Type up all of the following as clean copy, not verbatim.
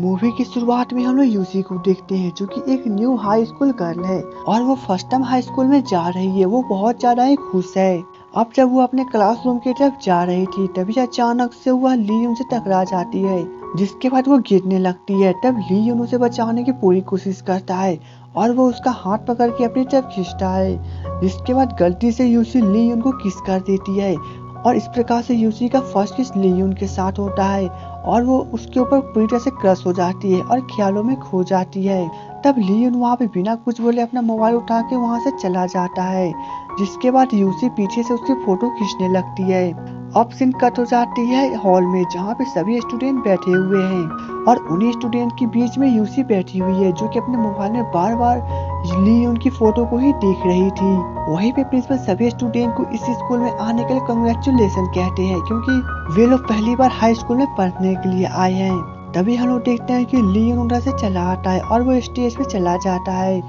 Movie की शुरुआत में हम लोग यूसी को देखते हैं जो कि एक न्यू हाई स्कूल गर्ल है और वो फर्स्ट टाइम हाई स्कूल में जा रही है। वो बहुत ज्यादा ही खुश है। अब जब वो अपने क्लासरूम की तरफ जा रही थी तभी अचानक से वह लीन से टकरा जाती है, जिसके बाद वो गिरने लगती है। तब लीन उसे बचाने की पूरी कोशिश करता है और वो उसका हाथ पकड़ के अपनी तरफ खींचता है, जिसके बाद गलती से यूसी लीन को किस कर देती है और इस प्रकार से यूसी का फर्स्ट किस लीन के साथ होता है और वो उसके ऊपर पूरी तरह से क्रश हो जाती है और ख्यालों में खो जाती है। तब लियोन वहाँ पे बिना कुछ बोले अपना मोबाइल उठा के वहाँ से चला जाता है, जिसके बाद यूसी पीछे से उसकी फोटो खींचने लगती है। अब सीन कट हो जाती है हॉल में जहाँ पे सभी स्टूडेंट बैठे हुए हैं और उन्हीं स्टूडेंट के बीच में यूसी बैठी हुई है जो कि अपने मोबाइल में बार बार लियोन की फोटो को ही देख रही थी। वहीं पे प्रिंसिपल सभी स्टूडेंट को इस स्कूल में आने के लिए कांग्रेचुलेशन कहते हैं क्योंकि वे लोग पहली बार हाई स्कूल में पढ़ने के लिए आए हैं। तभी हम लोग देखते हैं कि लियोन उधर से चला आता है और वो स्टेज पे चला जाता है,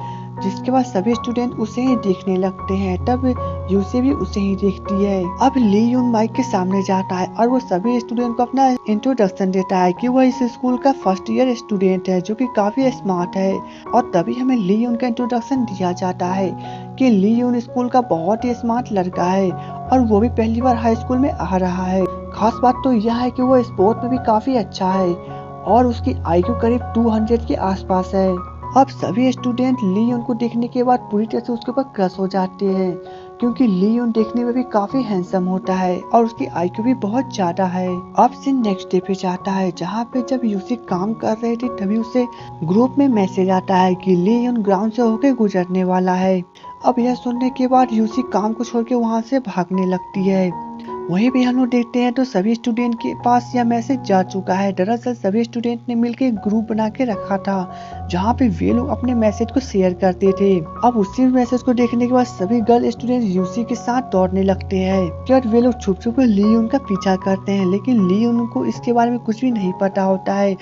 जिसके बाद सभी स्टूडेंट उसे ही देखने लगते हैं। तब यूसी भी उसे ही देखती है। अब लियोन माइक के सामने जाता है और वो सभी स्टूडेंट को अपना इंट्रोडक्शन देता है कि वह इस स्कूल का फर्स्ट ईयर स्टूडेंट है जो कि काफी स्मार्ट है। और तभी हमें लियोन का इंट्रोडक्शन दिया जाता है कि लियोन स्कूल का बहुत ही स्मार्ट लड़का है और वो भी पहली बार हाई स्कूल में आ रहा है। खास बात तो यह है कि वो स्पोर्ट में भी काफी अच्छा है और उसकी IQ करीब 200 के आसपास है। अब सभी स्टूडेंट लियोन को देखने के बाद पूरी तरह से उसके ऊपर क्रश हो जाते हैं क्योंकि लियोन देखने में भी काफी हैंडसम होता है और उसकी IQ भी बहुत ज्यादा है। अब सीन नेक्स्ट डे पे जाता है जहाँ पे जब यूसी काम कर रहे थे तभी उसे ग्रुप में मैसेज आता है कि लियोन ग्राउंड से होके गुजरने वाला है। अब यह सुनने के बाद यूसी काम को छोड़ के वहाँ से भागने लगती है। वहीं पे हम लोग देखते हैं तो सभी स्टूडेंट के पास यह मैसेज जा चुका है। दरअसल सभी स्टूडेंट ने मिलकर एक ग्रुप बना के रखा था जहाँ पे वे लोग अपने मैसेज को शेयर करते थे। अब उसी मैसेज को देखने के बाद सभी गर्ल स्टूडेंट यूसी के साथ दौड़ने लगते हैं। फिर वे लोग छुप छुप लियोन का पीछा करते हैं, लेकिन लियोन को इसके बारे में कुछ भी नहीं पता होता है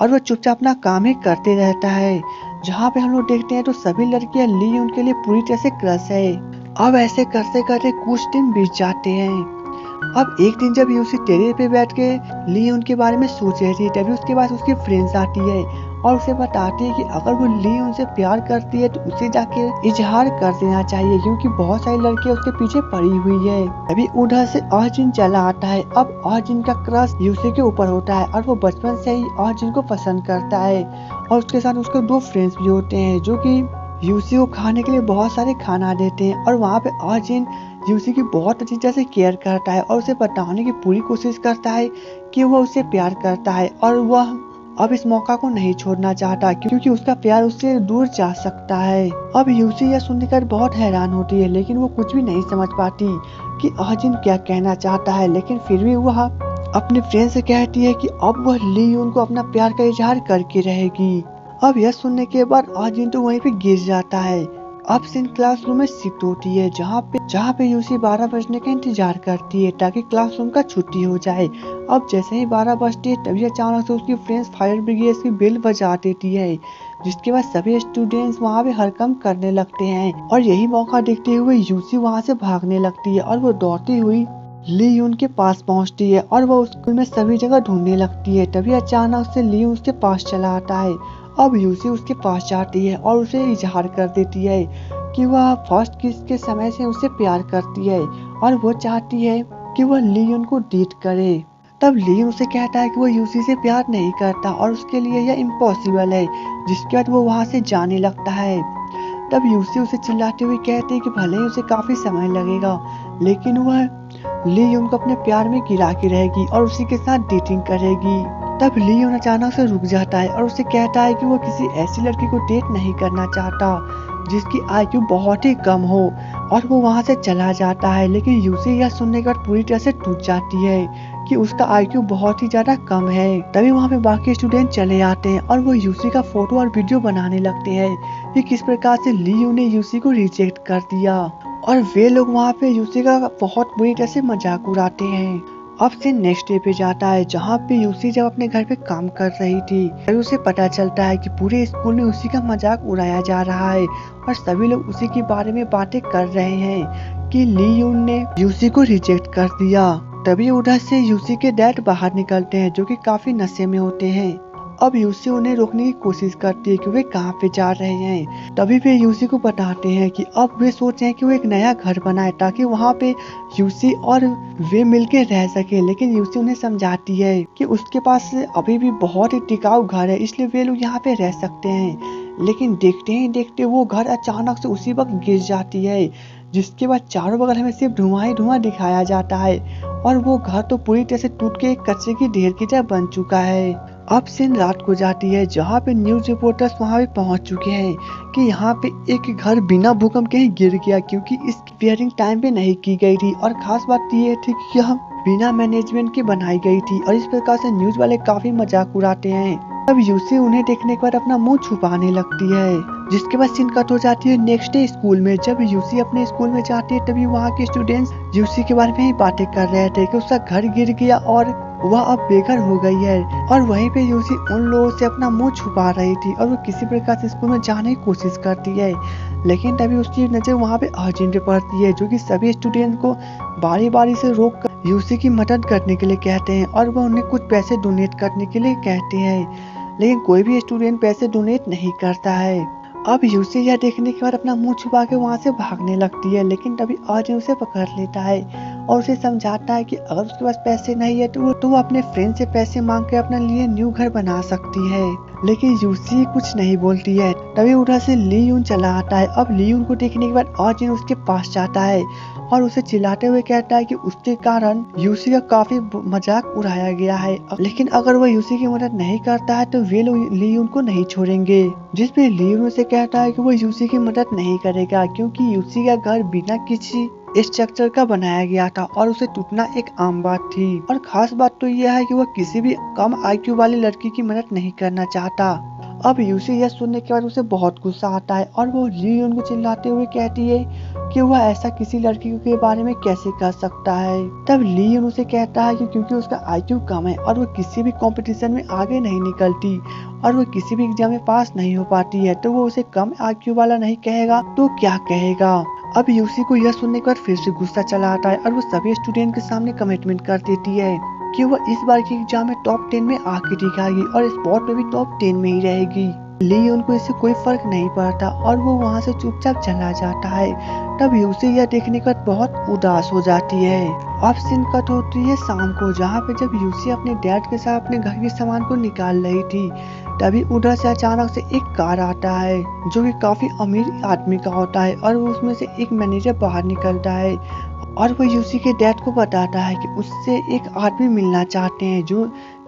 और वो चुपचाप अपना काम ही करते रहता है। जहाँ पे हम लोग देखते हैं तो सभी लड़कियां लियोन के लिए पूरी तरह से क्रश है। अब ऐसे करते करते कुछ दिन बीत जाते हैं। अब एक दिन जब यूसी टेरेस पे बैठ के लियोन के बारे में सोच रही थी तभी उसके पास उसकी फ्रेंड्स आती है और उसे बताती है कि अगर वो लियोन से प्यार करती है तो उसे जाके इजहार कर देना चाहिए क्योंकि बहुत सारी लड़कियां उसके पीछे पड़ी हुई है। तभी उधर से अर्जुन चला आता है। अब अर्जुन का क्रश यूसी के ऊपर होता है और वो बचपन से ही अर्जुन को पसंद करता है और उसके साथ उसके 2 फ्रेंड्स भी होते हैं जो कि यूसी को खाने के लिए बहुत सारे खाना देते हैं और वहाँ पे अर्जुन यूसी की बहुत अच्छी तरह से केयर करता है और उसे बताने की पूरी कोशिश करता है कि वह उसे प्यार करता है और वह अब इस मौका को नहीं छोड़ना चाहता क्योंकि उसका प्यार उससे दूर जा सकता है। अब यूसी यह सुनकर बहुत हैरान होती है लेकिन वो कुछ भी नहीं समझ पाती कि अर्जुन क्या कहना चाहता है, लेकिन फिर भी वह अपने फ्रेंड से कहती है कि अब वह लियोन को अपना प्यार का इजहार करके रहेगी। अब यह सुनने के बाद अर्जुन तो वहीं पे गिर जाता है। अब सीन क्लासरूम में शिफ्ट होती है जहाँ पे यूसी 12 बजने का इंतजार करती है ताकि क्लासरूम का छुट्टी हो जाए। अब जैसे ही 12 बजती है तभी अचानक से उसकी फ्रेंड्स फायर ब्रिगेड की बेल बजा देती है, जिसके बाद सभी स्टूडेंट्स वहाँ पे हड़कंप करने लगते हैं और यही मौका देखते हुए यूसी वहाँ से भागने लगती है और वो दौड़ती हुई लियोन के पास पहुँचती है और वो स्कूल में सभी जगह ढूंढने लगती है। तभी अचानक से लियोन उसके पास चला आता है। अब यूसी उसके पास जाती है और उसे इजहार कर देती है कि वह फर्स्ट किस के समय से उसे प्यार करती है और वो चाहती है कि वह लियोन को डेट करे। तब लियोन उसे कहता है कि वो यूसी से प्यार नहीं करता और उसके लिए यह इम्पॉसिबल है, जिसके बाद वो वहाँ से जाने लगता है। तब यूसी उसे चिल्लाते हुए कहते हैं कि भले ही उसे काफी समय लगेगा लेकिन वह लियोन को अपने प्यार में गिरा के रहेगी और उसी के साथ डेटिंग करेगी। तब लियोन अचानक से रुक जाता है और उसे कहता है कि वो किसी ऐसी लड़की को डेट नहीं करना चाहता जिसकी IQ बहुत ही कम हो और वो वहाँ से चला जाता है। लेकिन यूसी यह सुनने के बाद पूरी तरह से टूट जाती है कि उसका IQ बहुत ही ज्यादा कम है। तभी वहाँ पे बाकी स्टूडेंट चले आते हैं और वो यूसी का फोटो और वीडियो बनाने लगते हैं कि किस प्रकार से लियोन ने यूसी को रिजेक्ट कर दिया और वे लोग वहाँ पे यूसी का बहुत बुरी तरह से मजाक उड़ाते हैं। अब से नेक्स्ट डे पे जाता है जहाँ पे यूसी जब अपने घर पे काम कर रही थी तभी उसे पता चलता है कि पूरे स्कूल में उसी का मजाक उड़ाया जा रहा है और सभी लोग उसी के बारे में बातें कर रहे हैं कि लियोन ने यूसी को रिजेक्ट कर दिया। तभी उधर से यूसी के डैड बाहर निकलते हैं जो कि काफी नशे में होते हैं अब यूसी उन्हें रोकने की कोशिश करती है कि वे कहाँ पे जा रहे हैं। तभी वे यूसी को बताते हैं कि अब वे सोच रहे हैं कि वो एक नया घर बनाए ताकि वहाँ पे यूसी और वे मिलके रह सके। लेकिन यूसी उन्हें समझाती है कि उसके पास अभी भी बहुत ही टिकाऊ घर है, इसलिए वे लोग यहाँ पे रह सकते हैं। लेकिन देखते ही देखते वो घर अचानक से उसी वक्त गिर जाती है, जिसके बाद चारों बगल हमें सिर्फ धुआं ही धुआं दिखाया जाता है और वो घर तो पूरी तरह से टूट के एक कचरे की ढेर की तरह बन चुका है। अब सीन रात को जाती है जहाँ पे न्यूज रिपोर्टर्स वहाँ पे पहुँच चुके हैं कि यहाँ पे एक घर बिना भूकंप के ही गिर गया, क्योंकि इसकी रिपेयरिंग टाइम पे नहीं की गई थी। और खास बात ये थी कि यह बिना मैनेजमेंट की बनाई गई थी और इस प्रकार से न्यूज वाले काफी मजाक उड़ाते हैं। तब यूसी उन्हें देखने के बाद अपना मुंह छुपाने लगती है, जिसके बाद सीन कट हो जाती है नेक्स्ट डे स्कूल में। जब यूसी अपने स्कूल में जाती है तभी वहाँ के स्टूडेंट्स यूसी के बारे में ही बातें कर रहे थे कि उसका घर गिर गया और वह अब बेघर हो गई है। और वहीं पे यूसी उन लोगों से अपना मुंह छुपा रही थी और वो किसी प्रकार से स्कूल में जाने की कोशिश करती है। लेकिन तभी उसकी नजर वहाँ पे अर्जुन पे पड़ती है, जो कि सभी स्टूडेंट को बारी बारी से रोक कर यूसी की मदद करने के लिए कहते हैं और वह उन्हें कुछ पैसे डोनेट करने के लिए कहते हैं। लेकिन कोई भी स्टूडेंट पैसे डोनेट नहीं करता है। अब यूसी यह देखने के बाद अपना मुंह छुपा के वहाँ से भागने लगती है, लेकिन तभी अर्जुन उसे पकड़ लेता है और उसे समझाता है कि अगर उसके पास पैसे नहीं है तो वो अपने फ्रेंड से पैसे मांग के अपने लिए न्यू घर बना सकती है। लेकिन यूसी कुछ नहीं बोलती है। तभी उधर से ली यून चला आता है। अब ली यून को देखने के बाद अर्जुन उसके पास जाता है और उसे चिल्लाते हुए कहता है कि उसके कारण यूसी का काफी मजाक उड़ाया गया है, लेकिन अगर वह यूसी की मदद नहीं करता है तो वे लोग ली यून को नहीं छोड़ेंगे। जिसपे ली यून उसे कहता है कि वो यूसी की मदद नहीं करेगा, क्योंकि यूसी का घर बिना किसी स्ट्रक्चर का बनाया गया था और उसे टूटना एक आम बात थी। और खास बात तो यह है कि वह किसी भी कम आईक्यू वाली लड़की की मदद नहीं करना चाहता। अब यूसी यह सुनने के बाद उसे बहुत गुस्सा आता है और वो ली यून को चिल्लाते हुए कहती है कि वह ऐसा किसी लड़की के बारे में कैसे कर सकता है। तब ली यून उसे कहता है कि क्योंकि उसका आईक्यू कम है और वो किसी भी कंपटीशन में आगे नहीं निकलती और वो किसी भी एग्जाम में पास नहीं हो पाती है, तो वो उसे कम आईक्यू वाला नहीं कहेगा तो क्या कहेगा। अब यूसी को यह सुनने के बाद फिर से गुस्सा चला आता है और वो सभी स्टूडेंट के सामने कमिटमेंट कर देती है कि वह इस बार के एग्जाम में टॉप 10 में आके दिखाएगी और स्पोर्ट में भी टॉप 10 में ही रहेगी। ली उनको इससे कोई फर्क नहीं पड़ता और वो वहाँ से चुपचाप चला जाता है। तब यूसी यह देखने के बाद बहुत उदास हो जाती है। अब सीन कट होती है शाम को, जहाँ पे जब यूसी अपने डैड के साथ अपने घर के सामान को निकाल रही थी तभी उधर से अचानक से एक कार आता है जो कि काफी अमीर आदमी का होता है और उसमें से एक मैनेजर बाहर निकलता है और वो यूसी के डैड को बताता है कि उससे एक आदमी मिलना चाहते हैं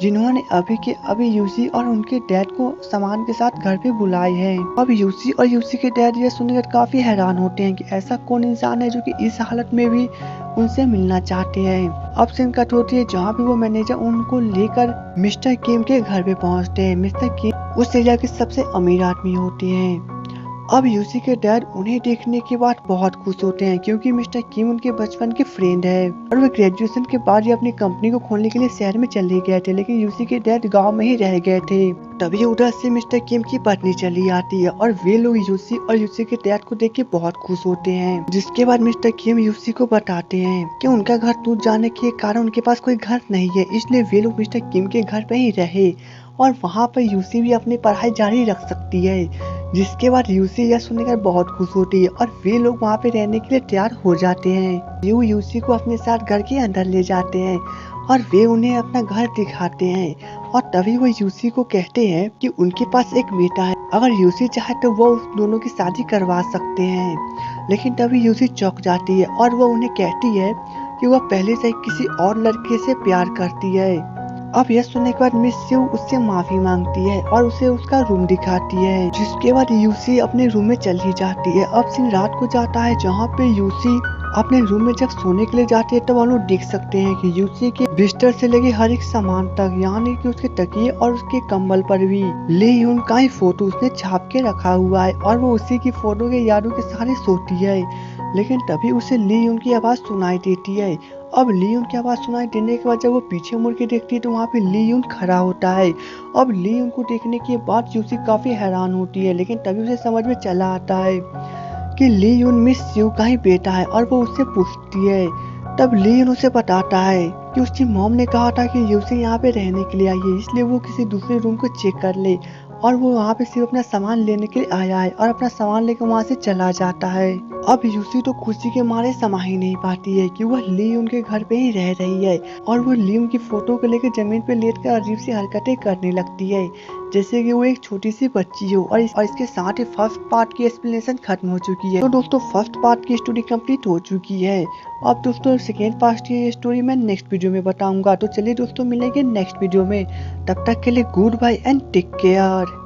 जिन्होंने अभी के अभी यूसी और उनके डैड को सामान के साथ घर पे बुलाए हैं। अब यूसी और यूसी के डैड ये सुनकर काफी हैरान होते हैं कि ऐसा कौन इंसान है जो कि इस हालत में भी उनसे मिलना चाहते हैं। अब सीन कट होती है जहाँ पे वो मैनेजर उनको लेकर मिस्टर किम के घर पे पहुँचते हैं। मिस्टर किम उस एरिया के सबसे अमीर आदमी होते हैं। अब यूसी के डैड उन्हें देखने के बाद बहुत खुश होते हैं, क्योंकि मिस्टर किम उनके बचपन के फ्रेंड है और वे ग्रेजुएशन के बाद ही अपनी कंपनी को खोलने के लिए शहर में चले गए थे, लेकिन यूसी के डैड गांव में ही रह गए थे। तभी उधर से मिस्टर किम की पत्नी चली आती है और वे लोग यूसी और यूसी के डैड को देख के बहुत खुश होते हैं। जिसके बाद मिस्टर किम यूसी को बताते हैं कि उनका घर टूट जाने के कारण उनके पास कोई घर नहीं है, इसलिए वे लोग मिस्टर किम के घर पे ही रहे और वहाँ पर यूसी भी अपनी पढ़ाई जारी रख सकती है। जिसके बाद यूसी यह सुनकर बहुत खुश होती है और वे लोग वहाँ पे रहने के लिए तैयार हो जाते हैं। यूसी को अपने साथ घर के अंदर ले जाते हैं और वे उन्हें अपना घर दिखाते हैं और तभी वो यूसी को कहते हैं कि उनके पास एक बेटा है, अगर यूसी चाहे तो वो उस दोनों की शादी करवा सकते हैं। लेकिन तभी यूसी चौंक जाती है और वो उन्हें कहती है कि वह पहले से किसी और लड़के से प्यार करती है। अब यह सुनने के बाद मिस यू उससे माफी मांगती है और उसे उसका रूम दिखाती है, जिसके बाद यूसी अपने रूम में चली जाती है। अब सीन रात को जाता है जहाँ पे यूसी अपने रूम में जब सोने के लिए जाती है तब हम लोग देख सकते हैं कि यूसी के बिस्तर से लेके हर एक सामान तक, यानी कि उसके तकिए और उसके कंबल पर भी ली यून का ही फोटो उसने छाप के रखा हुआ है और वो उसी की फोटो के यादों के सारे सोती है। लेकिन तभी उसे ली यून की आवाज सुनाई देती है। अब ली यून की आवाज सुनाई देने के बाद जब वो पीछे मुड़ के देखती है तो वहाँ पे ली यून खड़ा होता है। अब ली यून को देखने के बाद यूसी काफी हैरान होती है, लेकिन तभी उसे समझ में चला आता है कि ली यून मिस यू का ही बेटा है और वो उससे पूछती है। तब लीन उसे बताता है कि उसकी मॉम ने कहा था कि यूसी यहाँ पे रहने के लिए आई है, इसलिए वो किसी दूसरे रूम को चेक कर ले और वो वहाँ पे सिर्फ अपना सामान लेने के लिए आया है और अपना सामान लेकर वहाँ से चला जाता है। अब यूसी तो खुशी के मारे समा ही नहीं पाती है कि वह ली उनके घर पे ही रह रही है और वो ली उनकी फोटो को लेकर जमीन पे लेटकर अजीब सी हरकतें करने लगती है, जैसे कि वो एक छोटी सी बच्ची हो। और इसके साथ ही फर्स्ट पार्ट की एक्सप्लेनेशन खत्म हो चुकी है। तो दोस्तों फर्स्ट पार्ट की स्टोरी कंप्लीट हो चुकी है। अब दोस्तों सेकेंड पार्ट की स्टोरी मैं नेक्स्ट वीडियो में बताऊंगा। तो चलिए दोस्तों मिलेंगे नेक्स्ट वीडियो में, तब तक के लिए good bye and take care.